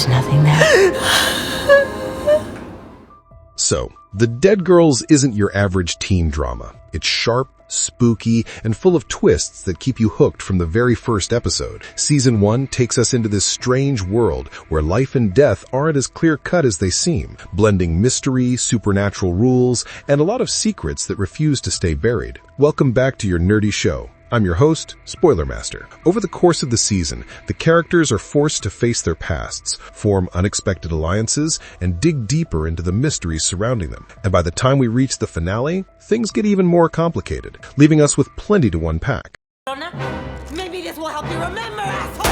There's nothing there. So, The Dead Girls isn't your average teen drama. It's sharp, spooky, and full of twists that keep you hooked from the very first episode. Season 1 takes us into this strange world where life and death aren't as clear-cut as they seem, blending mystery, supernatural rules, and a lot of secrets that refuse to stay buried. Welcome back to your nerdy show. I'm your host, Spoiler Master. Over the course of the season, the characters are forced to face their pasts, form unexpected alliances, and dig deeper into the mysteries surrounding them. And by the time we reach the finale, things get even more complicated, leaving us with plenty to unpack. Maybe this will help you remember, asshole!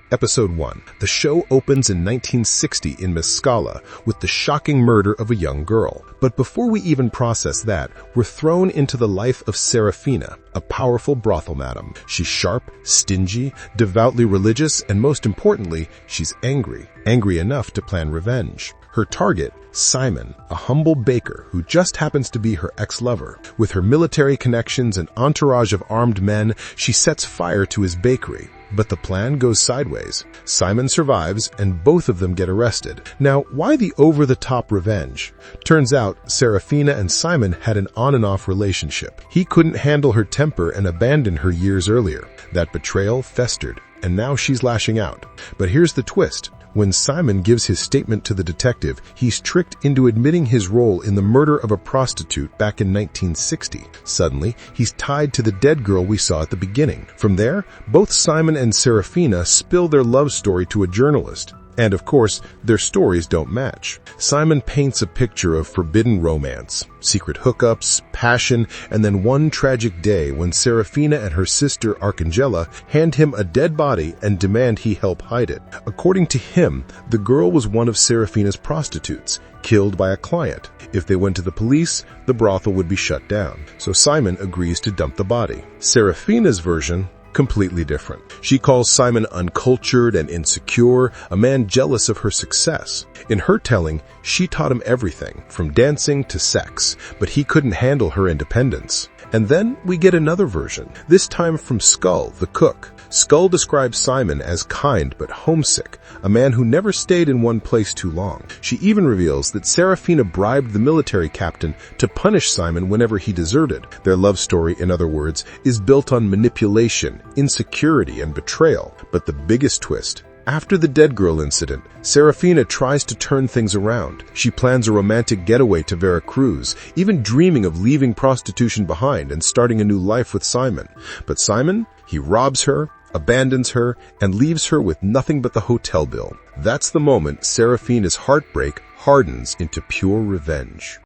Episode 1. The show opens in 1960 in Mescala with the shocking murder of a young girl. But before we even process that, we're thrown into the life of Serafina, a powerful brothel madam. She's sharp, stingy, devoutly religious, and most importantly, she's angry. Angry enough to plan revenge. Her target, Simon, a humble baker who just happens to be her ex-lover. With her military connections and entourage of armed men, she sets fire to his bakery. But the plan goes sideways. Simon survives, and both of them get arrested. Now, why the over-the-top revenge? Turns out, Serafina and Simon had an on-and-off relationship. He couldn't handle her temper and abandoned her years earlier. That betrayal festered, and now she's lashing out. But here's the twist. When Simon gives his statement to the detective, he's tricked into admitting his role in the murder of a prostitute back in 1960. Suddenly, he's tied to the dead girl we saw at the beginning. From there, both Simon and Serafina spill their love story to a journalist. And of course, their stories don't match. Simon paints a picture of forbidden romance, secret hookups, passion, and then one tragic day when Serafina and her sister Arcangela hand him a dead body and demand he help hide it. According to him, the girl was one of Serafina's prostitutes, killed by a client. If they went to the police, the brothel would be shut down. So Simon agrees to dump the body. Serafina's version, completely different. She calls Simon uncultured and insecure, a man jealous of her success. In her telling, she taught him everything, from dancing to sex, but he couldn't handle her independence. And then we get another version, this time from Skull, the cook. Skull describes Simon as kind but homesick, a man who never stayed in one place too long. She even reveals that Serafina bribed the military captain to punish Simon whenever he deserted. Their love story, in other words, is built on manipulation, insecurity, and betrayal. But the biggest twist, after the Dead Girl incident, Serafina tries to turn things around. She plans a romantic getaway to Veracruz, even dreaming of leaving prostitution behind and starting a new life with Simon. But Simon, he robs her, abandons her, and leaves her with nothing but the hotel bill. That's the moment Serafina's heartbreak hardens into pure revenge.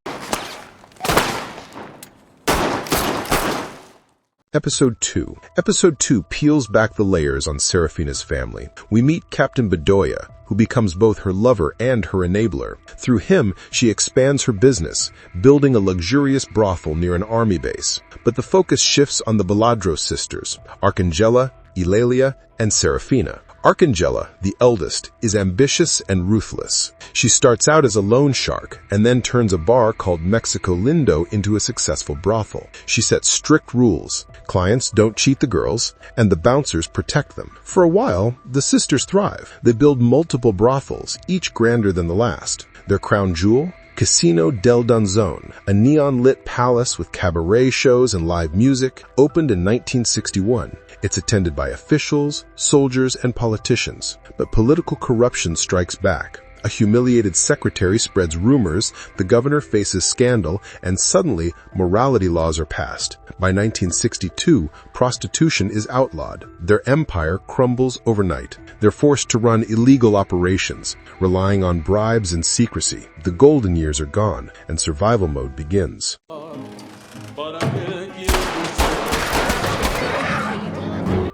Episode 2. Episode 2 peels back the layers on Serafina's family. We meet Captain Bedoya, who becomes both her lover and her enabler. Through him, she expands her business, building a luxurious brothel near an army base. But the focus shifts on the Baladro sisters, Arcangela, Eulalia, and Serafina. Arcangela, the eldest, is ambitious and ruthless. She starts out as a loan shark and then turns a bar called Mexico Lindo into a successful brothel. She sets strict rules. Clients don't cheat the girls, and the bouncers protect them. For a while, the sisters thrive. They build multiple brothels, each grander than the last. Their crown jewel? Casino del Donzone, a neon-lit palace with cabaret shows and live music, opened in 1961. It's attended by officials, soldiers, and politicians. But political corruption strikes back. A humiliated secretary spreads rumors, the governor faces scandal, and suddenly morality laws are passed. By 1962, prostitution is outlawed. Their empire crumbles overnight. They're forced to run illegal operations, relying on bribes and secrecy. The golden years are gone, and survival mode begins.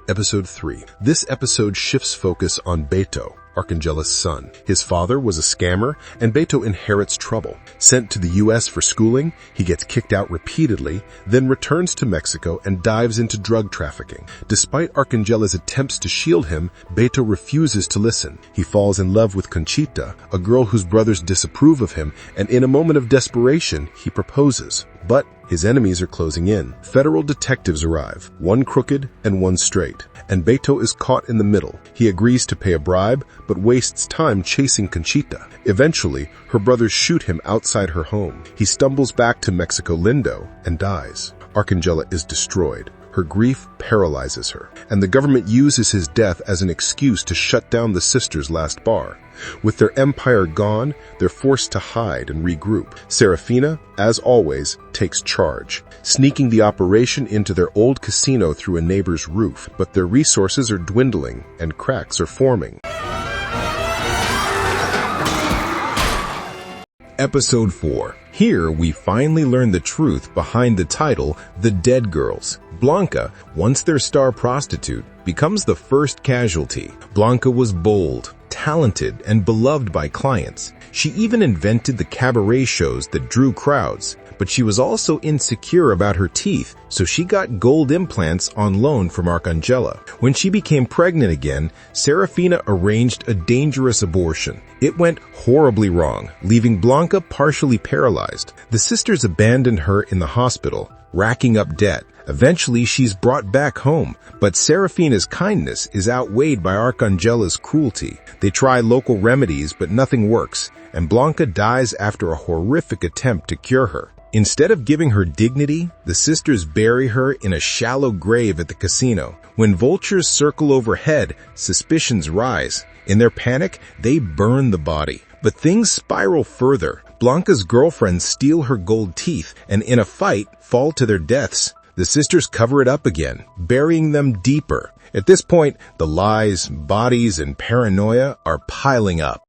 Episode 3. This episode shifts focus on Beto, Arcangela's son. His father was a scammer, and Beto inherits trouble. Sent to the U.S. for schooling, he gets kicked out repeatedly, then returns to Mexico and dives into drug trafficking. Despite Arcangela's attempts to shield him, Beto refuses to listen. He falls in love with Conchita, a girl whose brothers disapprove of him, and in a moment of desperation, he proposes. But his enemies are closing in. Federal detectives arrive, one crooked and one straight, and Beto is caught in the middle. He agrees to pay a bribe, but wastes time chasing Conchita. Eventually, her brothers shoot him outside her home. He stumbles back to Mexico Lindo and dies. Arcangela is destroyed. Her grief paralyzes her, and the government uses his death as an excuse to shut down the sisters' last bar. With their empire gone, they're forced to hide and regroup. Serafina, as always, takes charge, sneaking the operation into their old casino through a neighbor's roof. But their resources are dwindling, and cracks are forming. Episode 4. Here, we finally learn the truth behind the title, The Dead Girls. Blanca, once their star prostitute, becomes the first casualty. Blanca was bold, talented, and beloved by clients. She even invented the cabaret shows that drew crowds. But she was also insecure about her teeth, so she got gold implants on loan from Arcangela. When she became pregnant again, Serafina arranged a dangerous abortion. It went horribly wrong, leaving Blanca partially paralyzed. The sisters abandoned her in the hospital, racking up debt. Eventually, she's brought back home, but Serafina's kindness is outweighed by Arcangela's cruelty. They try local remedies, but nothing works, and Blanca dies after a horrific attempt to cure her. Instead of giving her dignity, the sisters bury her in a shallow grave at the casino. When vultures circle overhead, suspicions rise. In their panic, they burn the body. But things spiral further. Blanca's girlfriends steal her gold teeth and in a fight fall to their deaths. The sisters cover it up again, burying them deeper. At this point, the lies, bodies, and paranoia are piling up.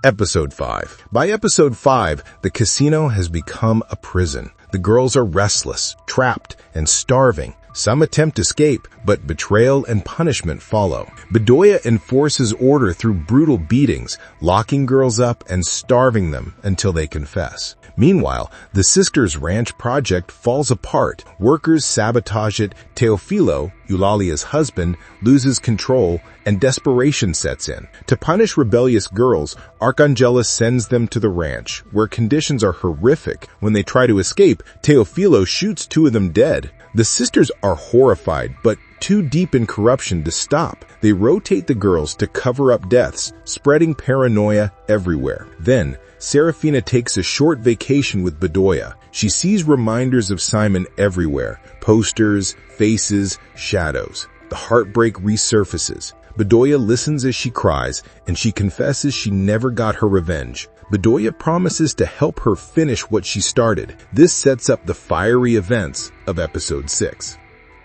Episode 5. By episode 5, the casino has become a prison. The girls are restless, trapped, and starving. Some attempt escape, but betrayal and punishment follow. Bedoya enforces order through brutal beatings, locking girls up and starving them until they confess. Meanwhile, the sisters' ranch project falls apart. Workers sabotage it, Teofilo, Eulalia's husband, loses control, and desperation sets in. To punish rebellious girls, Arcangela sends them to the ranch, where conditions are horrific. When they try to escape, Teofilo shoots 2 of them dead. The sisters are horrified, but too deep in corruption to stop. They rotate the girls to cover up deaths, spreading paranoia everywhere. Then, Serafina takes a short vacation with Bedoya. She sees reminders of Simon everywhere. Posters, faces, shadows. The heartbreak resurfaces. Bedoya listens as she cries, and she confesses she never got her revenge. Bedoya promises to help her finish what she started. This sets up the fiery events of Episode 6.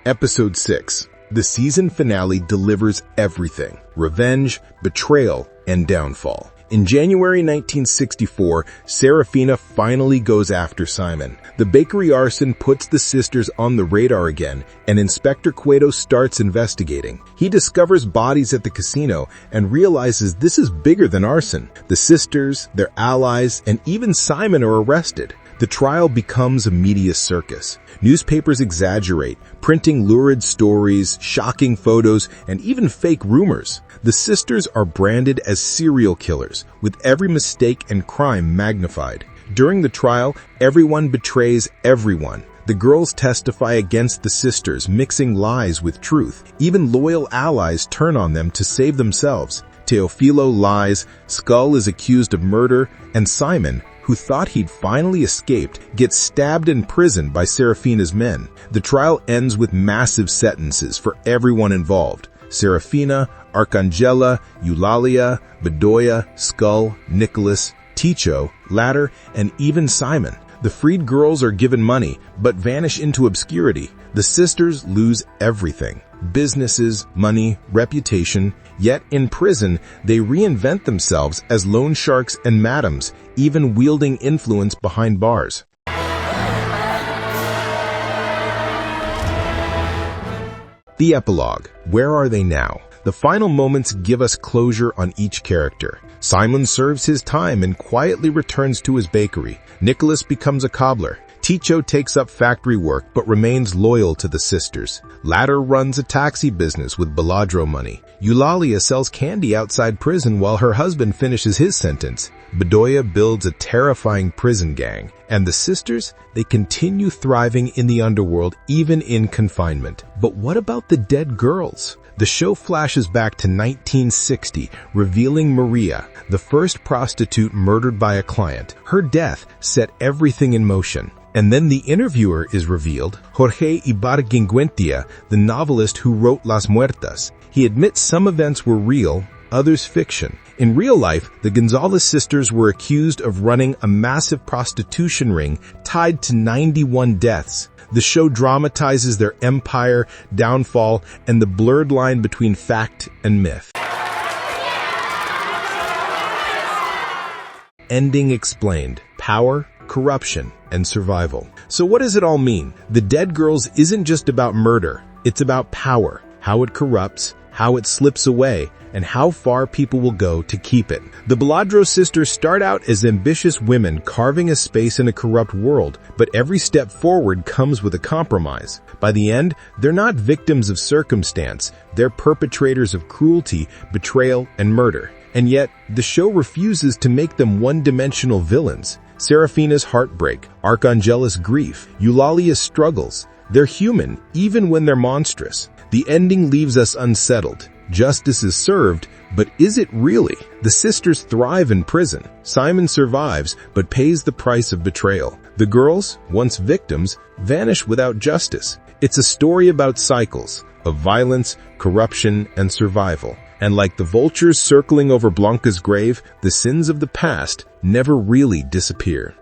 Episode 6. The season finale delivers everything: revenge, betrayal, and downfall. In January 1964, Serafina finally goes after Simon. The bakery arson puts the sisters on the radar again, and Inspector Cueto starts investigating. He discovers bodies at the casino and realizes this is bigger than arson. The sisters, their allies, and even Simon are arrested. The trial becomes a media circus. Newspapers exaggerate, printing lurid stories, shocking photos, and even fake rumors. The sisters are branded as serial killers, with every mistake and crime magnified. During the trial, everyone betrays everyone. The girls testify against the sisters, mixing lies with truth. Even loyal allies turn on them to save themselves. Teofilo lies, Skull is accused of murder, and Simon, who thought he'd finally escaped, gets stabbed in prison by Serafina's men. The trial ends with massive sentences for everyone involved: Serafina, Arcangela, Eulalia, Bedoya, Skull, Nicholas, Ticho, Ladder, and even Simon. The freed girls are given money, but vanish into obscurity. The sisters lose everything: businesses, money, reputation. Yet in prison, they reinvent themselves as loan sharks and madams, even wielding influence behind bars. The epilogue. Where are they now? The final moments give us closure on each character. Simon serves his time and quietly returns to his bakery. Nicholas becomes a cobbler. Ticho takes up factory work but remains loyal to the sisters. Ladder runs a taxi business with Baladro money. Eulalia sells candy outside prison while her husband finishes his sentence. Bedoya builds a terrifying prison gang. And the sisters, they continue thriving in the underworld even in confinement. But what about the dead girls? The show flashes back to 1960, revealing Maria, the first prostitute murdered by a client. Her death set everything in motion. And then the interviewer is revealed, Jorge Ibargüengoitia, the novelist who wrote Las Muertas. He admits some events were real, others fiction. In real life, the Gonzalez sisters were accused of running a massive prostitution ring tied to 91 deaths. The show dramatizes their empire, downfall, and the blurred line between fact and myth. Ending explained. Power, corruption, and survival. So what does it all mean? The Dead Girls isn't just about murder. It's about power, how it corrupts, how it slips away, and how far people will go to keep it. The Baladro sisters start out as ambitious women carving a space in a corrupt world, but every step forward comes with a compromise. By the end, they're not victims of circumstance, they're perpetrators of cruelty, betrayal, and murder. And yet, the show refuses to make them one-dimensional villains. Serafina's heartbreak, Arcangela's grief, Eulalia's struggles. They're human, even when they're monstrous. The ending leaves us unsettled. Justice is served, but is it really? The sisters thrive in prison. Simon survives, but pays the price of betrayal. The girls, once victims, vanish without justice. It's a story about cycles of violence, corruption, and survival. And like the vultures circling over Blanca's grave, the sins of the past never really disappear.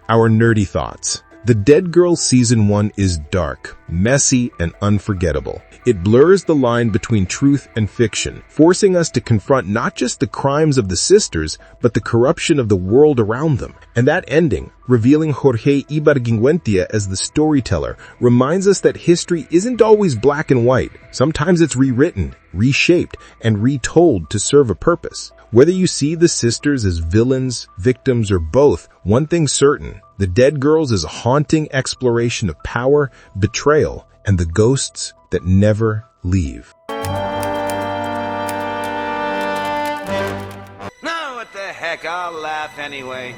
Our nerdy thoughts. The Dead Girls Season 1 is dark, messy, and unforgettable. It blurs the line between truth and fiction, forcing us to confront not just the crimes of the sisters, but the corruption of the world around them. And that ending, revealing Jorge Ibargüengoitia as the storyteller, reminds us that history isn't always black and white. Sometimes it's rewritten, reshaped, and retold to serve a purpose. Whether you see the sisters as villains, victims, or both, one thing's certain. The Dead Girls is a haunting exploration of power, betrayal, and the ghosts that never leave. Now what the heck, I'll laugh anyway.